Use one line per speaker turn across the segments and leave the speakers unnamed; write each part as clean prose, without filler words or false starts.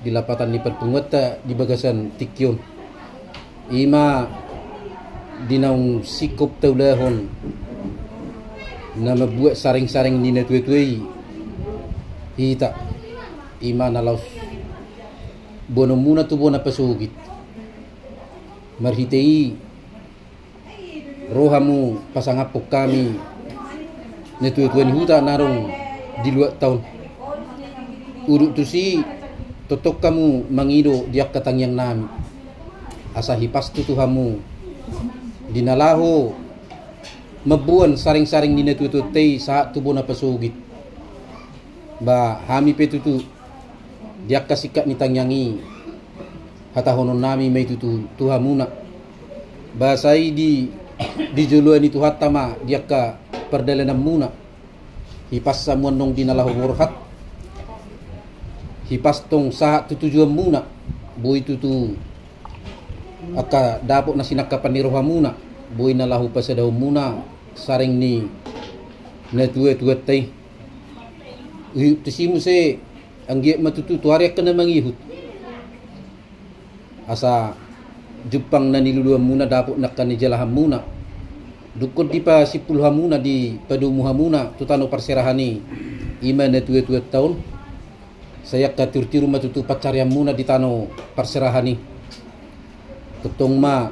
di lapatan ni perpungwata di bagasan tikyon ima dinaung sikop taulahon na mabuat saring-saring ni natutuai hita ima na laus bono muna tu bona pasugit marhitei rohamu pasangapok kami natutuan huta narong di luar tahun urut tu si totok kamu mangido dia katang yang nami asa hipas tu tuhamu dinalaho mabuan saring-saring ni natututay sa tubo na pasugit ba hami petutu dia kasikat ni tangyangi hatahonon nami may tutu tuhamuna ba say di juluan itu hatama dia ka perdalanam muna hipas samuan nong dinalaho murhat hipas tong sa tutujuan muna boy tutu aka dapok na sinakapan ni roha muna boy na lahu pa sa daw muna saring ni natuet-tuet tay ihip tisimu se ang giyak matututu hari ka na mangihut asa jupang na niluluan muna dapok na kanijalahan muna dukod di pa sipulha muna di padumuha muna tutano parserahani ima natuet-tuet taon saya katir-tiru matutu pacarian muna di tano parserahani ketong ma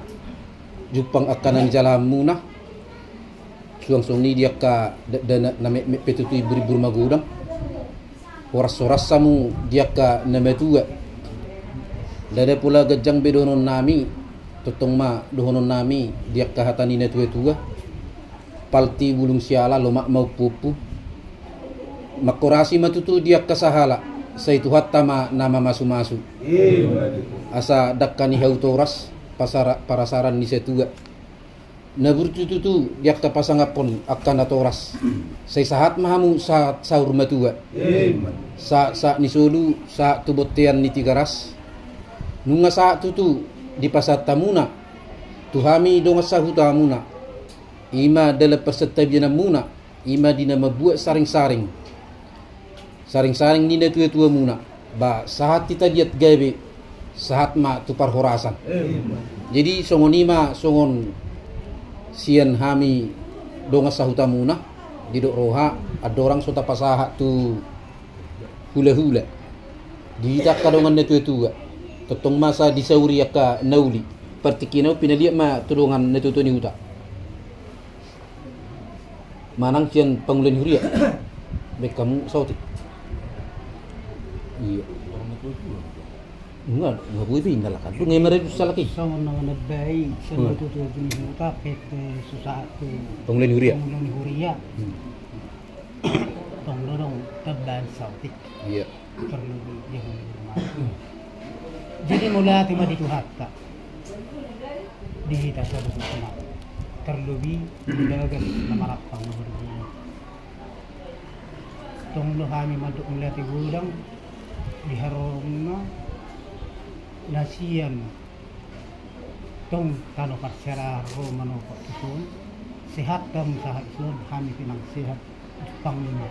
jupang akanan jalan muna suang-suang ni dia ka dana name petutu ibu-ibu magudang horas-horas samu dia ka nametua dada pula gajang bedonon nami totong ma dohonon nami dia ka hatani na tua-tua palti bulung siala lomak mau pupu makorasi matutu dia kasahala sa itu hatama nama masu-masu asa dakkani hautoras parasaran ni setuga na burtututu dia ka pasangapon akan atoras say sahat mahamu sa saur matua sa ni solu sa tubotian ni tigaras nunga sa tutu di pasat tamuna tuhami donga sa hutamuna ima dala persetabjana muna ima dina mabuat saring-saring ni na tua-tua muna ba sahat kita diat gabe sahat ma tupar horasan jadi songon ima songon sian hami donga sahuta muna didok roha ada orang sota pasaha tu hula-hula ditak kadongan na tua-tua totong masa disauri ka nauli partikino pinaliak ma tulungan na tutu ni huta manang sian pangulan huria baik kamu sautik iya enggak boleh pindah lah kan lu ngemer itu salah ki
sama nama bayi sama tu jenis huta PT susah tu
pangulan huria
pangulan teban sautik
iya
perlu jangan jadi mulai hati mah dituhatta dihita satu sama terlebih didagas nama rapang berbunyi tong lo kami maduk mulai gudang diharomna nasian tong tano parsera romano pak isun sehat tam sahat isun kami pinang sehat pangnya